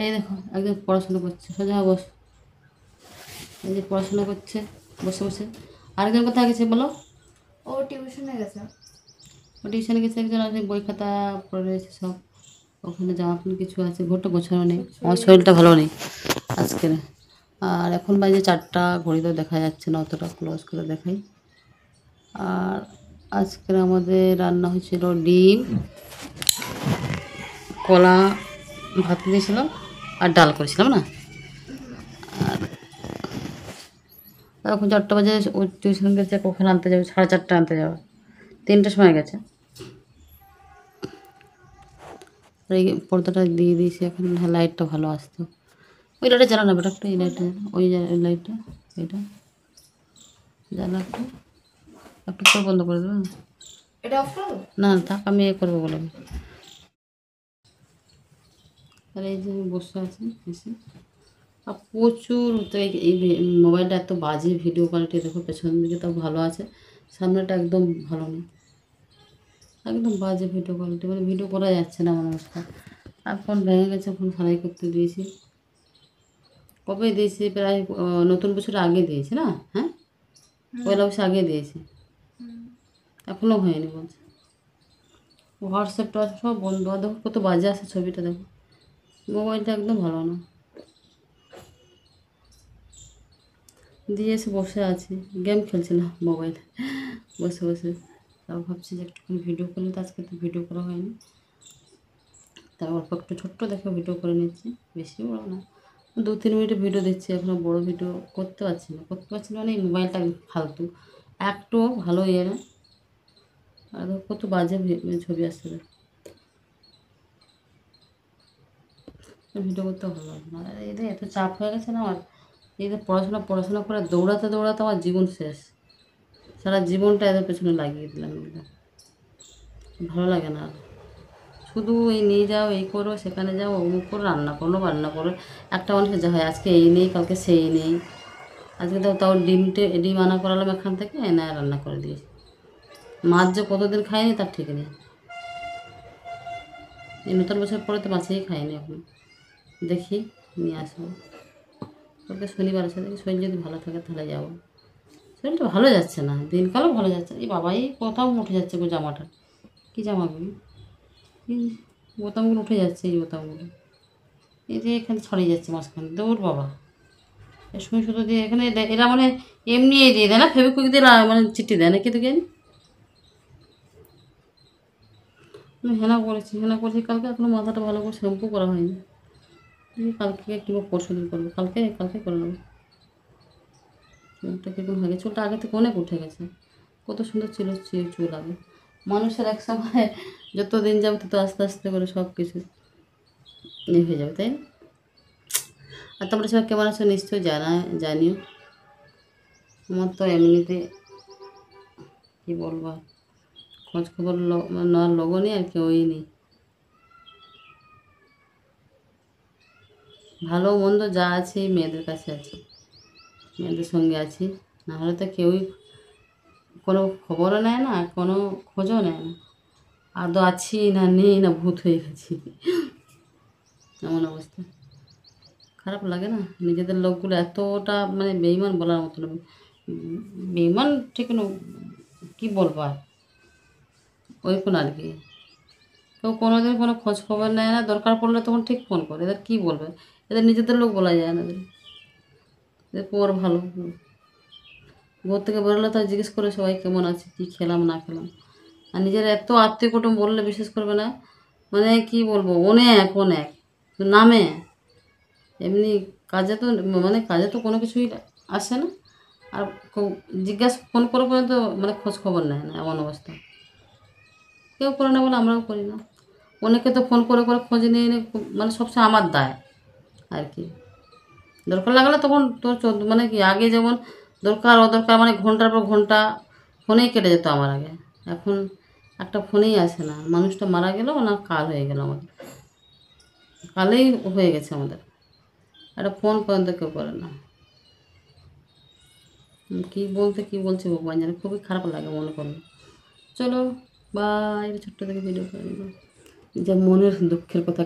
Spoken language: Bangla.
এই দেখো একদম পড়াশোনা করছে, সোজা বস। এই যে পড়াশোনা করছে বসে বসে। আরেকজন কোথায় গেছে বলো? ও টিউশনে গেছে। ও টিউশনে গেছে, একজন আছে বই খাতা পড়ে রয়েছে সব। ওখানে জামা প্যান্ট কিছু আছে, ঘরটা গোছানো নেই, আমার শরীরটা ভালো নেই আজকে। আর এখন বাজে 4টা, ঘড়িতেও দেখা যাচ্ছে না, অতটা ক্লোজ করে দেখাই। আর আজকের আমাদের রান্না হয়েছিল ডিম, কলা ভাত দিয়েছিলাম, আর ডাল করেছিলাম না। আর এখন 4টা বাজে, ও টিউশন গেছে, কখন আনতে যাবে? 4:30 আনতে যাবে, 3টের সময় গেছে। আর এই পর্দাটা দিয়ে দিয়েছি এখন, হ্যাঁ লাইটটা ভালো আসতো। ওই লাইটটা জ্বালা না বেটা, একটু এই লাইটটা, ওই লাইটটা, এইটা জ্বালা একটু, একটু পর বন্ধ করে দেবে। এটা অফ করো। না থাক, আমি এ করবো বলে। আর এই যে আমি বসে আছি এসে, আর প্রচুর তো এই মোবাইলটা এত বাজে ভিডিও কোয়ালিটি, দেখো পেছন দিকে তো ভালো আছে, সামনেটা একদম ভালো নেই, একদম বাজে ভিডিও কোয়ালিটি, মানে ভিডিও করা যাচ্ছে না আমার অবস্থা। আর ফোন ভেঙে গেছে, ফোন সারাই করতে দিয়েছি। কবে দিয়েছি? প্রায় নতুন বছরের আগে দিয়েছি না? হ্যাঁ, পয়লা বছর আগে দিয়েছি, এখনও হয়নি বলছে। হোয়াটসঅ্যাপটা সব বন্ধ, আর দেখো কত বাজে আছে ছবিটা, দেখো মোবাইলটা একদম ভালো না। দিয়ে এসে বসে আছি, গেম খেলছিলাম মোবাইলে বসে বসে। তাও ভাবছি যে একটুখানি ভিডিও করলে, তো আজকে তো ভিডিও করা হয়নি, তাও অল্প একটু ছোট্ট দেখে ভিডিও করে নিচ্ছি, বেশি বড় না, 2-3 মিনিটের ভিডিও দিচ্ছি। এখনও বড় ভিডিও করতে পারছি না, মানে এই মোবাইলটা ফালতু, একটু ভালো ইয়ে না। আর দেখো কত বাজে ছবি আসছে, দেখো ভিডিও করতে ভালো লাগে না। আর এদের এত চাপ হয়ে গেছে না আমার, এদের পড়াশোনা করে দৌড়াতে দৌড়াতে আমার জীবন শেষ, সারা জীবনটা এদের পেছনে লাগিয়ে দিলাম এগুলো, ভালো লাগে না আর। শুধু এই নিয়ে যাও, এই করো, সেখানে যাও, অমুক করো, রান্না করো। একটা মানুষের যা হয়, আজকে এই নেই, কালকে সেই নেই। আজকে তো তাও ডিম আনা করালাম এখান থেকে, এনে রান্না করে দিয়েছি। মাছ যে কতদিন খাইনি তার ঠিক নেই, এই নতুন বছর পরে তো মাছেই খাইনি এখন। দেখি নিয়ে আসবো কালকে, শনিবার আছে, দেখি শরীর যদি ভালো থাকে তাহলে যাবো। শরীরটা ভালো যাচ্ছে না, দিনকালও ভালো যাচ্ছে না। এই বাবা, এই কোথাও উঠে যাচ্ছে গো জামাটা, কী জামাগুলো, এই বোতামগুলো উঠে যাচ্ছে, এই বোতামগুলো, এই যে এখানে ছড়িয়ে যাচ্ছে মাঝখানে, দৌড় বাবা। এর সময় শুধু দিয়ে এখানে এরা মানে এমনি দিয়ে দেয় না, ফেবিকুইক দিয়ে মানে চিঠি দেয় না, কিন্তু কেন আমি হেনা করেছি কালকে, এখনও মাথাটা ভালো করে শ্যাম্পু করা হয়নি। কালকে কিংবা পরশু দিন করবো, কালকে করে নেবো। চুলটা কীরকম হয়ে গেছে, চুলটা আগে থেকে অনেক উঠে গেছে, কত সুন্দর ছিল চুল আগে। মানুষের এক সময় যত দিন যাবে তত আস্তে আস্তে করে সব কিছু ইয়ে হয়ে যাবে, তাই না? আর তোমরা সবাই কেমন আছো নিশ্চয়ই জানিও। আমার তো এমনিতে কী বলবো, খোঁজ খবর নেওয়ার লোকও নেই, আর কেউই নেই। ভালো মন্দ যা আছে এই মেয়েদের কাছে আছে, মেয়েদের সঙ্গে আছি, নাহলে তো কেউই কোনো খবরও নেয় না, কোনো খোঁজও নেয় না। আদৌ আছি না নেই, না ভূত হয়ে গেছি, এমন অবস্থা। খারাপ লাগে না, নিজেদের লোকগুলো এতটা মানে বেইমান বলার মতো না। বেইমান ঠিক না, কী বলবো আর, ওই কোন আর কি। কেউ কোনোদিন কোনো খোঁজ খবর নেয় না, দরকার পড়লে তখন ঠিক ফোন করে, এদের কী বলবে, এদের নিজেদের লোক বলা যায় না, এদের পর ভালো। ঘর থেকে বেরোলে তো জিজ্ঞেস করে সবাই কেমন আছে, কী খেলাম না খেলাম। আর নিজের এত আত্মীয় কুটুম বললে বিশ্বাস করবে না, মানে কি বলবো, অনেক অনেক নামে, এমনি কাজে তো কোনো কিছুই আসে না। আর ফোন করে পর্যন্ত মানে খোঁজ খবর নেয় না, এমন অবস্থা। কেউ করে না বলে আমরাও করি না। অনেকে তো ফোন করে করে খোঁজ নিয়ে নিয়ে মানে সবসময় আমার দায় আর কি। দরকার লাগলে তখন তোর মানে কি আগে যেমন দরকার অদরকার মানে ঘন্টার পর ঘন্টা ফোনেই কেটে যেত আমার আগে, এখন একটা ফোনেই আসে না। মানুষটা মারা গেল না, কাল হয়ে গেল আমাদের, কালেই হয়ে গেছে আমাদের, একটা ফোন পর্যন্ত কেউ করে না। কী বলছে ভগবান জানে, খুবই খারাপ লাগে মনে করলে। চলো বাই, ছোট্ট থেকে ভিডিও করে নিলাম, যে মনের দুঃখের কথা